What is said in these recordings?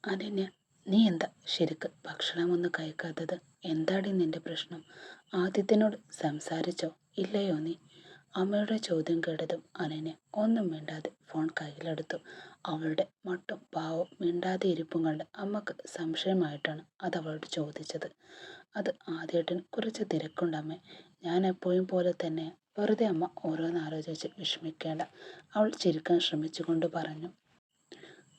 അനന്യ, നീ എന്താ ശരിക്ക് ഭക്ഷണമൊന്നും കഴിക്കാത്തത്? എന്താടി നിന്റെ പ്രശ്നം? ആദിത്യനോട് സംസാരിച്ചോ? ഇല്ലയോ നീ? അമ്മയുടെ ചോദ്യം കേട്ടതും അനന്യ ഒന്നും മിണ്ടാതെ ഫോൺ കയ്യിലെടുത്തു. അവളുടെ മട്ടും പാവം മിണ്ടാതെ ഇരിപ്പും കണ്ട് അമ്മക്ക് സംശയമായിട്ടാണ് അത് അവളോട് ചോദിച്ചത്. അത് ആദ്യേട്ടന് കുറച്ച് തിരക്കുണ്ടമ്മേ. ഞാൻ എപ്പോഴും പോലെ തന്നെ. വെറുതെ അമ്മ ഓരോന്നാലോചിച്ച് വിഷമിക്കേണ്ട, അവൾ ചിരിക്കാൻ ശ്രമിച്ചുകൊണ്ട് പറഞ്ഞു.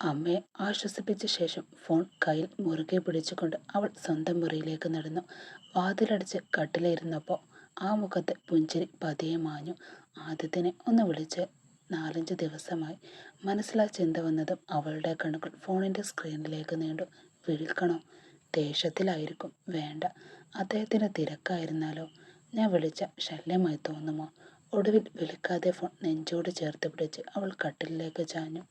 അമ്മയെ ആശ്വസിപ്പിച്ച ശേഷം ഫോൺ കയ്യിൽ മുറുകെ പിടിച്ചുകൊണ്ട് അവൾ സ്വന്തം മുറിയിലേക്ക് നടന്നു. വാതിലടച്ച് കട്ടിലിരുന്നപ്പോൾ ആ മുഖത്തെ പുഞ്ചിരി പതിയെ മാഞ്ഞു. ആദ്യത്തിനെ ഒന്ന് വിളിച്ച് 4-5 ദിവസമായി. മനസ്സിലാ ചിന്ത വന്നതും അവളുടെ കണ്ണുകൾ ഫോണിൻ്റെ സ്ക്രീനിലേക്ക് നീണ്ടു. വിളിക്കണോ? ദേഷ്യത്തിലായിരിക്കും. വേണ്ട, അദ്ദേഹത്തിന് തിരക്കായിരുന്നാലോ? ഞാൻ വിളിച്ച ശല്യമായി തോന്നുമോ? ഒടുവിൽ വിളിക്കാതെ ഫോൺ നെഞ്ചോട് ചേർത്ത് പിടിച്ച് അവൾ കട്ടിലിലേക്ക് ചാഞ്ഞു.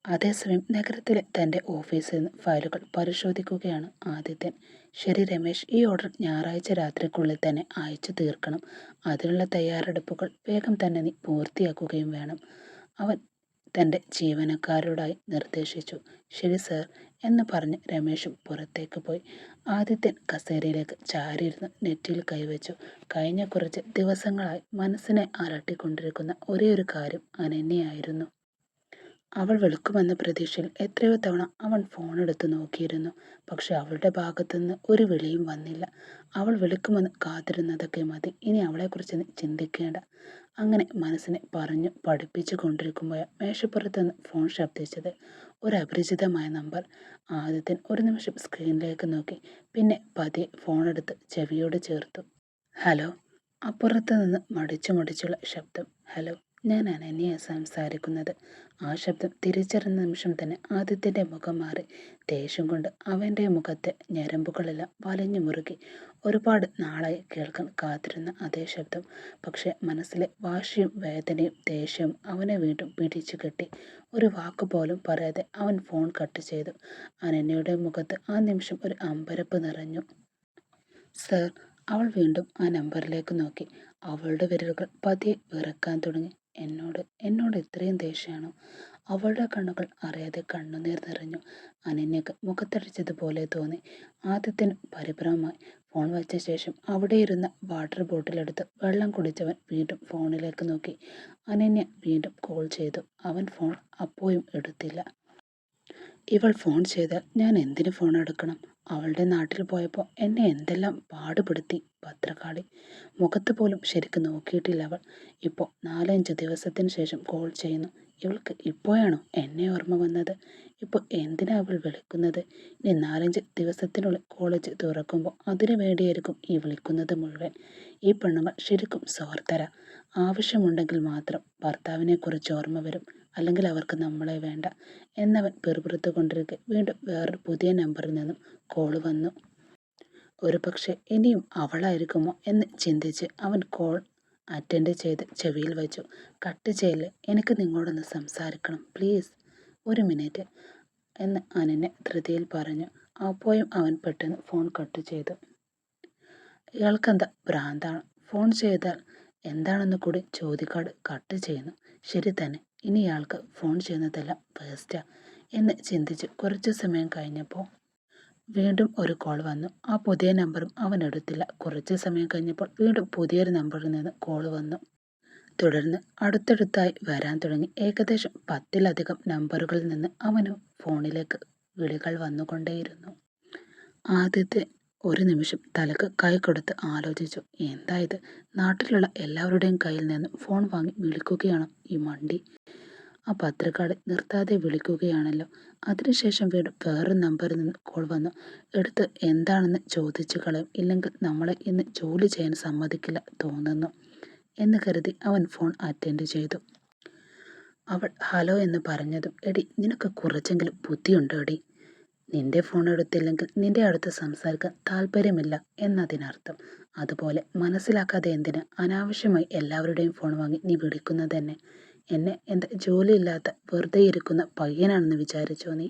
അതേസമയം നഗരത്തിലെ തൻ്റെ ഓഫീസിൽ നിന്ന് ഫയലുകൾ പരിശോധിക്കുകയാണ് ആദിത്യൻ. ശരി രമേശ്, ഈ ഓർഡർ ഞായറാഴ്ച രാത്രിക്കുള്ളിൽ തന്നെ അയച്ചു തീർക്കണം. അതിനുള്ള തയ്യാറെടുപ്പുകൾ വേഗം തന്നെ നീ പൂർത്തിയാക്കുകയും വേണം, അവൻ തൻ്റെ ജീവനക്കാരോടായി നിർദ്ദേശിച്ചു. ശരി സർ എന്ന് പറഞ്ഞ് രമേശും പുറത്തേക്ക് പോയി. ആദിത്യൻ കസേരയിലേക്ക് ചാരിയിരുന്ന് നെറ്റിയിൽ കൈവച്ചു. കഴിഞ്ഞ കുറച്ച് ദിവസങ്ങളായി മനസ്സിനെ അലട്ടിക്കൊണ്ടിരിക്കുന്ന ഒരേയൊരു കാര്യം അനന്യയായിരുന്നു. അവൾ വിളിക്കുമെന്ന പ്രതീക്ഷയിൽ എത്രയോ തവണ അവൻ ഫോണെടുത്ത് നോക്കിയിരുന്നു. പക്ഷെ അവളുടെ ഭാഗത്തുനിന്ന് ഒരു വിളിയും വന്നില്ല. അവൾ വിളിക്കുമെന്ന് കാത്തിരുന്നതൊക്കെ മതി, ഇനി അവളെക്കുറിച്ച് ചിന്തിക്കേണ്ട. അങ്ങനെ മനസ്സിനെ പറഞ്ഞു പഠിപ്പിച്ചു കൊണ്ടിരിക്കുമ്പോൾ മേശപ്പുറത്തുനിന്ന് ഫോൺ ശബ്ദിച്ചത്. ഒരു അപരിചിതമായ നമ്പർ. ആദ്യത്തെ ഒരു നിമിഷം സ്ക്രീനിലേക്ക് നോക്കി, പിന്നെ പതിയെ ഫോണെടുത്ത് ചെവിയോട് ചേർത്തു. ഹലോ. അപ്പുറത്ത് നിന്ന് മടിച്ചുള്ള ശബ്ദം. ഹലോ, ഞാൻ അനന്യ സംസാരിക്കുന്നത്. ആ ശബ്ദം തിരിച്ചറിഞ്ഞ നിമിഷം തന്നെ ആദിത്യൻ്റെ മുഖം മാറി. ദേഷ്യം കൊണ്ട് അവൻ്റെ മുഖത്തെ ഞരമ്പുകളെല്ലാം വലിഞ്ഞു മുറുകി. ഒരുപാട് നാളായി കേൾക്കാൻ കാത്തിരുന്ന അതേ ശബ്ദം. പക്ഷെ മനസ്സിലെ വാശിയും വേദനയും ദേഷ്യവും അവനെ വീണ്ടും പിടിച്ചു കെട്ടി. ഒരു വാക്കുപോലും പറയാതെ അവൻ ഫോൺ കട്ട് ചെയ്തു. അനന്യയുടെ മുഖത്ത് ആ നിമിഷം ഒരു അമ്പരപ്പ് നിറഞ്ഞു. സർ. അവൾ വീണ്ടും ആ നമ്പറിലേക്ക് നോക്കി. അവളുടെ വിരലുകൾ പതിയെ വിറക്കാൻ തുടങ്ങി. എന്നോട് ഇത്രയും ദേഷ്യമാണോ? അവളുടെ കണ്ണുകൾ അറിയാതെ കണ്ണുനീർ നിറഞ്ഞു. അനന്യക്ക് മുഖത്തടിച്ചതുപോലെ തോന്നി. ആദ്യത്തിന് പരിഭ്രമമായി. ഫോൺ വെച്ച ശേഷം അവിടെ ഇരുന്ന വാട്ടർ ബോട്ടിലെടുത്ത് വെള്ളം കുടിച്ചവൻ വീണ്ടും ഫോണിലേക്ക് നോക്കി. അനന്യ വീണ്ടും കോൾ ചെയ്തു. അവൻ ഫോൺ അപ്പോഴും എടുത്തില്ല. ഇവൾ ഫോൺ ചെയ്താൽ ഞാൻ എന്തിനു ഫോൺ എടുക്കണം? അവളുടെ നാട്ടിൽ പോയപ്പോൾ എന്നെ എന്തെല്ലാം പാടുപെടുത്തി ഭദ്രകാളി. മുഖത്ത് പോലും ശരിക്കും നോക്കിയിട്ടില്ല അവൾ. ഇപ്പോൾ 4-5 ദിവസത്തിന് ശേഷം കോൾ ചെയ്യുന്നു. ഇവൾക്ക് ഇപ്പോഴാണോ എന്നെ ഓർമ്മ വന്നത്? ഇപ്പോൾ എന്തിനാ അവൾ വിളിക്കുന്നത്? ഇനി 4-5 ദിവസത്തിനുള്ളിൽ കോളേജ് തുറക്കുമ്പോൾ അതിനു വേണ്ടിയായിരിക്കും ഈ വിളിക്കുന്നത് മുഴുവൻ. ഈ പെണ്ണുങ്ങൾ ശരിക്കും സ്വാർത്ഥര. ആവശ്യമുണ്ടെങ്കിൽ മാത്രം ഭർത്താവിനെക്കുറിച്ച് ഓർമ്മ വരും, അല്ലെങ്കിൽ അവർക്ക് നമ്മളെ വേണ്ട എന്നവൻ പിറുപിറുത്തു കൊണ്ടിരിക്കെ വീണ്ടും വേറൊരു പുതിയ നമ്പറിൽ നിന്നും കോൾ വന്നു. ഒരു പക്ഷെ ഇനിയും അവളായിരിക്കുമോ എന്ന് ചിന്തിച്ച് അവൻ കോൾ അറ്റൻഡ് ചെയ്ത് ചെവിയിൽ വെച്ചു. കട്ട് ചെയ്യല്ലേ, എനിക്ക് നിങ്ങളോടൊന്ന് സംസാരിക്കണം പ്ലീസ്. 1 മിനിറ്റ് എന്ന് അനന്യ ധൃതിയിൽ പറഞ്ഞു. അപ്പോഴും അവൻ പെട്ടെന്ന് ഫോൺ കട്ട് ചെയ്തു. ഇയാൾക്കെന്താ ഭ്രാന്താണ്? ഫോൺ ചെയ്താൽ എന്താണെന്ന് കൂടി ചോദിക്കാട് കട്ട് ചെയ്യുന്നു. ശരി തന്നെ, ഇനി ഇയാൾക്ക് ഫോൺ ചെയ്യുന്നതെല്ലാം വേസ്റ്റാ എന്ന് ചിന്തിച്ച് കുറച്ചു സമയം കഴിഞ്ഞപ്പോൾ വീണ്ടും ഒരു കോൾ വന്നു. ആ പുതിയ നമ്പറും അവൻ എടുത്തില്ല. കുറച്ച് സമയം കഴിഞ്ഞപ്പോൾ വീണ്ടും പുതിയൊരു നമ്പറിൽ നിന്ന് കോൾ വന്നു. തുടർന്ന് അടുത്തടുത്തായി വരാൻ തുടങ്ങി. ഏകദേശം 10-ലധികം നമ്പറുകളിൽ നിന്ന് അവന് ഫോണിലേക്ക് വിളികൾ വന്നുകൊണ്ടേയിരുന്നു. ആദ്യത്തെ ഒരു നിമിഷം തലക്ക് കൈ കൊടുത്ത് ആലോചിച്ചു. എന്താ ഇത്? നാട്ടിലുള്ള എല്ലാവരുടെയും കയ്യിൽ നിന്നും ഫോൺ വാങ്ങി വിളിക്കുകയാണോ ഈ മണ്ടി? ആ ഭദ്രകാളി നിർത്താതെ വിളിക്കുകയാണല്ലോ. അതിനുശേഷം വീണ്ടും വേറൊരു നമ്പറിൽ നിന്ന് കോൾ വന്നു. എടുത്ത് എന്താണെന്ന് ചോദിച്ചു കളയും, ഇല്ലെങ്കിൽ നമ്മളെ ഇന്ന് ജോലി ചെയ്യാൻ സമ്മതിക്കില്ല തോന്നുന്നു എന്ന് കരുതി അവൻ ഫോൺ അറ്റൻഡ് ചെയ്തു. അവൾ ഹലോ എന്ന് പറഞ്ഞതും, എടി നിനക്ക് കുറച്ചെങ്കിലും ബുദ്ധിയുണ്ടോ എടി? നിന്റെ ഫോൺ എടുത്തില്ലെങ്കിൽ നിന്റെ അടുത്ത് സംസാരിക്കാൻ താല്പര്യമില്ല എന്നതിനർത്ഥം. അതുപോലെ മനസ്സിലാക്കാതെ എന്തിന് അനാവശ്യമായി എല്ലാവരുടെയും ഫോൺ വാങ്ങി നീ വിളിക്കുന്നത് തന്നെ? എന്നെ എന്താ ജോലിയില്ലാത്ത വെറുതെ ഇരിക്കുന്ന പയ്യനാണെന്ന് വിചാരിച്ചോ നീ?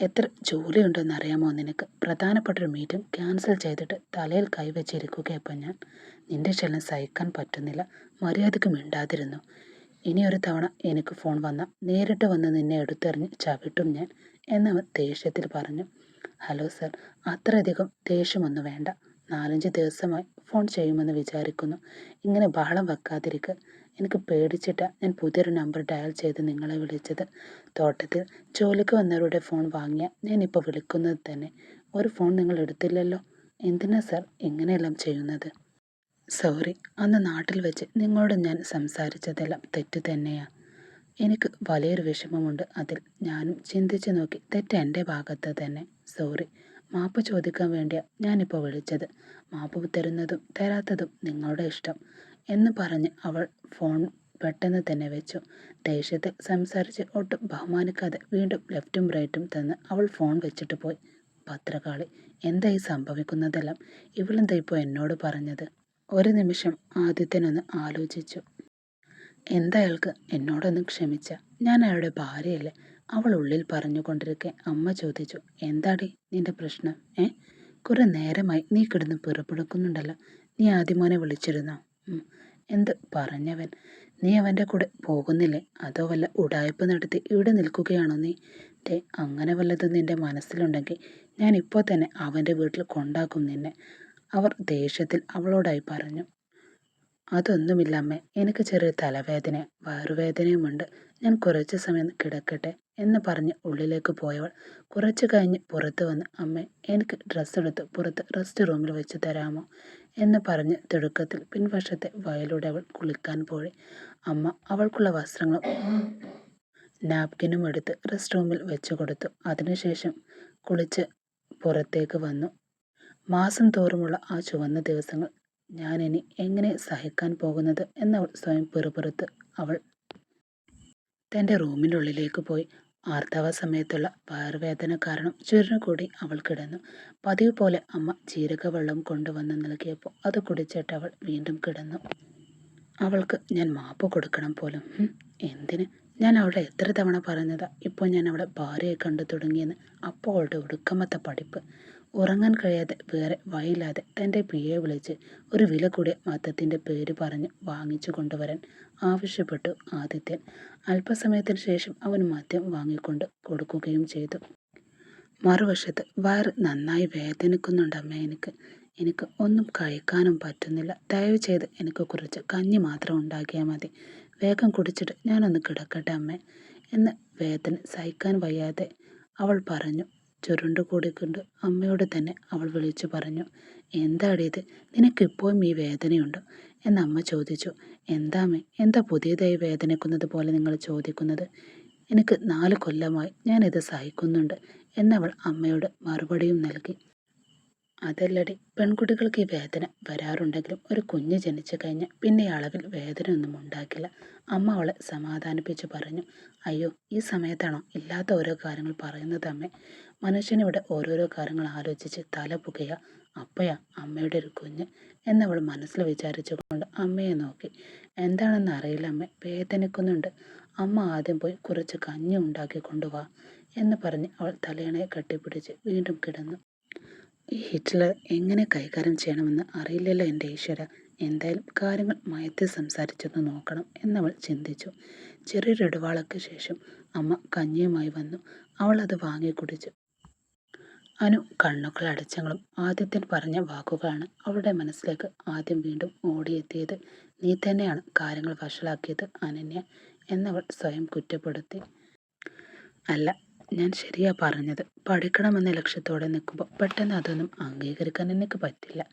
എത്ര ജോലിയുണ്ടെന്നറിയാമോ നിനക്ക്? പ്രധാനപ്പെട്ടൊരു മീറ്റിംഗ് ക്യാൻസൽ ചെയ്തിട്ട് തലയിൽ കൈവച്ചിരിക്കുകയപ്പം ഞാൻ. നിന്റെ ശല്യം സഹിക്കാൻ പറ്റുന്നില്ല. മര്യാദയ്ക്ക് മിണ്ടാതിരുന്നു. ഇനി ഒരു തവണ എനിക്ക് ഫോൺ വന്നാൽ നേരിട്ട് വന്ന് നിന്നെ എടുത്തെറിഞ്ഞ് ചവിട്ടും ഞാൻ. എന്നവൻ ദേഷ്യത്തിൽ പറഞ്ഞു. ഹലോ സർ, അത്രയധികം ദേഷ്യമൊന്നും വേണ്ട. 4-5 ദിവസമായി ഫോൺ ചെയ്യുമെന്ന് വിചാരിക്കുന്നു. ഇങ്ങനെ ബഹളം വെക്കാതിരിക്കുക. എനിക്ക് പേടിച്ചിട്ടാ ഞാൻ പുതിയൊരു നമ്പർ ഡയൽ ചെയ്ത് നിങ്ങളെ വിളിച്ചത്. തോട്ടത്തിൽ ജോലിക്ക് വന്നവരുടെ ഫോൺ വാങ്ങിയ ഞാനിപ്പോൾ വിളിക്കുന്നത് തന്നെ. ഒരു ഫോൺ നിങ്ങൾ എടുത്തില്ലല്ലോ. എന്തിനാ സർ ഇങ്ങനെയെല്ലാം ചെയ്യുന്നത്? സോറി, അന്ന് നാട്ടിൽ വെച്ച് നിങ്ങളോട് ഞാൻ സംസാരിച്ചതെല്ലാം തെറ്റ് തന്നെയാ. എനിക്ക് വലിയൊരു വിഷമമുണ്ട് അതിൽ. ഞാനും ചിന്തിച്ചു നോക്കി. തെറ്റ് എൻ്റെ ഭാഗത്ത് തന്നെ. സോറി. മാപ്പ് ചോദിക്കാൻ വേണ്ടിയാ ഞാനിപ്പോൾ വിളിച്ചത്. മാപ്പ് തരുന്നതും തരാത്തതും നിങ്ങളുടെ ഇഷ്ടം എന്ന് പറഞ്ഞ് അവൾ ഫോൺ പെട്ടെന്ന് തന്നെ വെച്ചു. ദേഷ്യത്തിൽ സംസാരിച്ച് ഒട്ടും ബഹുമാനിക്കാതെ വീണ്ടും ലെഫ്റ്റും റൈറ്റും തന്ന് അവൾ ഫോൺ വെച്ചിട്ട് പോയി. ഭദ്രകാളി, എന്തായി സംഭവിക്കുന്നതെല്ലാം? ഇവളെന്താ ഇപ്പോൾ എന്നോട് പറഞ്ഞത്? ഒരു നിമിഷം ആദിത്യനൊന്ന് ആലോചിച്ചു. എന്തായാൾക്ക് എന്നോടൊന്ന് ക്ഷമിച്ച, ഞാൻ അയാളുടെ ഭാര്യയല്ലേ? അവൾ ഉള്ളിൽ പറഞ്ഞുകൊണ്ടിരിക്കെ അമ്മ ചോദിച്ചു. എന്താടി നിന്റെ പ്രശ്നം? കുറെ നേരമായി നീ കിടന്ന് പിറപ്പെടുക്കുന്നുണ്ടല്ലോ. നീ ആദ്യമോനെ വിളിച്ചിരുന്നോ? എന്ത് പറഞ്ഞവൻ? നീ അവൻ്റെ കൂടെ പോകുന്നില്ലേ? അതോ വല്ല ഉടായ്പ നടത്തി ഇവിടെ നിൽക്കുകയാണോ നീ? അങ്ങനെ വല്ലതും നിന്റെ മനസ്സിലുണ്ടെങ്കിൽ ഞാൻ ഇപ്പോൾ തന്നെ അവൻ്റെ വീട്ടിൽ കൊണ്ടാക്കും നിന്നെ, അവർ ദേഷ്യത്തിൽ അവളോടായി പറഞ്ഞു. അതൊന്നുമില്ല അമ്മേ, എനിക്ക് ചെറിയ തലവേദന വയറുവേദനയുമുണ്ട്. ഞാൻ കുറച്ച് സമയം കിടക്കട്ടെ എന്ന് പറഞ്ഞ് ഉള്ളിലേക്ക് പോയവൾ കുറച്ചു കഴിഞ്ഞ് പുറത്ത് വന്ന്, അമ്മേ എനിക്ക് ഡ്രസ്സ് എടുത്ത് പുറത്ത് റെസ്റ്റ് റൂമിൽ വെച്ച് തരാമോ എന്ന് പറഞ്ഞ് തിടുക്കത്തിൽ പിൻവശത്തെ വയലൂടെ അവൾ കുളിക്കാൻ പോയി. അമ്മ അവൾക്കുള്ള വസ്ത്രങ്ങളും നാപ്കിനും എടുത്ത് റെസ്റ്റ് റൂമിൽ വെച്ചു കൊടുത്തു. അതിനുശേഷം കുളിച്ച് പുറത്തേക്ക് വന്നു. മാസം തോറുമുള്ള ആ ചുവന്ന ദിവസങ്ങൾ ഞാനിനി എങ്ങനെ സഹിക്കാൻ പോകുന്നത് എന്നവൾ സ്വയം പിറുപിറുത്ത് അവൾ തൻ്റെ റൂമിൻ്റെ ഉള്ളിലേക്ക് പോയി. ആർത്തവ സമയത്തുള്ള വയറുവേദന കാരണം ചുരുണ്ടുകൂടി അവൾ കിടന്നു. പതിവ് പോലെ അമ്മ ജീരകവെള്ളം കൊണ്ടുവന്ന് നൽകിയപ്പോൾ അത് കുടിച്ചിട്ട് അവൾ വീണ്ടും കിടന്നു. അവൾക്ക് ഞാൻ മാപ്പ് കൊടുക്കണം പോലും. എന്തിന്? ഞാൻ അവളെ എത്ര തവണ പറഞ്ഞതാ ഇപ്പോൾ ഞാൻ അവളെ ഭാര്യയെ കണ്ടു തുടങ്ങിയെന്ന്. അപ്പോൾ അവളുടെ ഒടുക്കമത്തെ പഠിപ്പ്. ഉറങ്ങാൻ കഴിയാതെ വേറെ വഴിയില്ലാതെ തൻ്റെ പിയെ വിളിച്ച് ഒരു വില കൂടിയ മദ്യത്തിൻ്റെ പേര് പറഞ്ഞ് വാങ്ങിച്ചു കൊണ്ടുവരാൻ ആവശ്യപ്പെട്ടു ആദിത്യൻ. അല്പസമയത്തിന് ശേഷം അവൻ മദ്യം വാങ്ങിക്കൊണ്ട് കൊടുക്കുകയും ചെയ്തു. മറുവശത്ത് വയറ് നന്നായി വേദനിക്കുന്നുണ്ടമ്മേ. എനിക്ക് ഒന്നും കഴിക്കാനും പറ്റുന്നില്ല. ദയവ് ചെയ്ത് എനിക്ക് കുറച്ച് കഞ്ഞി മാത്രം ഉണ്ടാക്കിയാൽ മതി. വേഗം കുടിച്ചിട്ട് ഞാനൊന്ന് കിടക്കട്ടെ അമ്മേ എന്ന് വേദന സഹിക്കാൻ വയ്യാതെ അവൾ പറഞ്ഞു. ചുരുണ്ടുകൂടിക്കൊണ്ട് അമ്മയോട് തന്നെ അവൾ വിളിച്ചു പറഞ്ഞു. എന്താടിത്, നിനക്കിപ്പോഴും ഈ വേദനയുണ്ടോ എന്ന് അമ്മ ചോദിച്ചു. എന്താമ്മേ, എന്താ പുതിയതായി വേദനിക്കുന്നത് പോലെ നിങ്ങൾ ചോദിക്കുന്നത്? എനിക്ക് 4 കൊല്ലമായി ഞാനിത് സഹിക്കുന്നുണ്ട് എന്നവൾ അമ്മയോട് മറുപടിയും നൽകി. അതല്ലടി, പെൺകുട്ടികൾക്ക് ഈ വേദന വരാറുണ്ടെങ്കിലും ഒരു കുഞ്ഞ് ജനിച്ചു കഴിഞ്ഞാൽ പിന്നെ അളവിൽ വേദന ഒന്നും ഉണ്ടാക്കില്ല. അമ്മ അവളെ സമാധാനിപ്പിച്ചു പറഞ്ഞു. അയ്യോ, ഈ സമയത്താണോ ഇല്ലാത്ത ഓരോ കാര്യങ്ങൾ പറയുന്നത് അമ്മേ? മനുഷ്യനിവിടെ ഓരോരോ കാര്യങ്ങൾ ആലോചിച്ച് തല പുകയ. അപ്പയാ അമ്മയുടെ ഒരു കുഞ്ഞ് എന്നവൾ മനസ്സിൽ വിചാരിച്ചുകൊണ്ട് അമ്മയെ നോക്കി. എന്താണെന്ന് അറിയില്ല അമ്മേ, വേദനിക്കുന്നുണ്ട്. അമ്മ ആദ്യം പോയി കുറച്ച് കഞ്ഞി ഉണ്ടാക്കി കൊണ്ടുവാ എന്ന് പറഞ്ഞ് അവൾ തലയണയെ കെട്ടിപ്പിടിച്ച് വീണ്ടും കിടന്നു. ഈ ഹിറ്റ്ലർ എങ്ങനെ കൈകാര്യം ചെയ്യണമെന്ന് അറിയില്ലല്ലോ എൻ്റെ ഈശ്വര. എന്തായാലും കാര്യങ്ങൾ മയത്തിൽ സംസാരിച്ചൊന്ന് നോക്കണം എന്നവൾ ചിന്തിച്ചു. ചെറിയൊരു ഇടവേളയ്ക്ക് ശേഷം അമ്മ കഞ്ഞിയുമായി വന്നു. അവൾ അത് വാങ്ങി കുടിച്ചു. അനു കണ്ണുകൾ അടച്ചെങ്കിലും ആദിത്യൻ പറഞ്ഞ വാക്കുകളാണ് അവളുടെ മനസ്സിലേക്ക് ആദ്യം വീണ്ടും ഓടിയെത്തിയത്. നീ തന്നെയാണ് കാര്യങ്ങൾ വഷളാക്കിയത് അനന്യ എന്നവൾ സ്വയം കുറ്റപ്പെടുത്തി. അല്ല, ഞാൻ ശരിയാ പറഞ്ഞത്. പഠിക്കണമെന്ന ലക്ഷ്യത്തോടെ നിൽക്കുമ്പോൾ പെട്ടെന്ന് അതൊന്നും അംഗീകരിക്കാൻ എനിക്ക് പറ്റില്ല.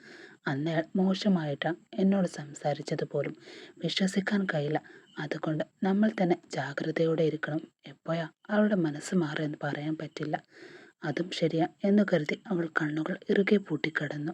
അന്നയാൾ മോശമായിട്ടാണ് എന്നോട് സംസാരിച്ചത് പോലും വിശ്വസിക്കാൻ കഴിയില്ല. അതുകൊണ്ട് നമ്മൾ തന്നെ ജാഗ്രതയോടെ ഇരിക്കണം. എപ്പോഴാ അവളുടെ മനസ്സ് മാറുമെന്ന് പറയാൻ പറ്റില്ല. അതും ശരിയാ എന്ന് കരുതി അവൾ കണ്ണുകൾ ഇറുകെ പൂട്ടിക്കിടന്നു.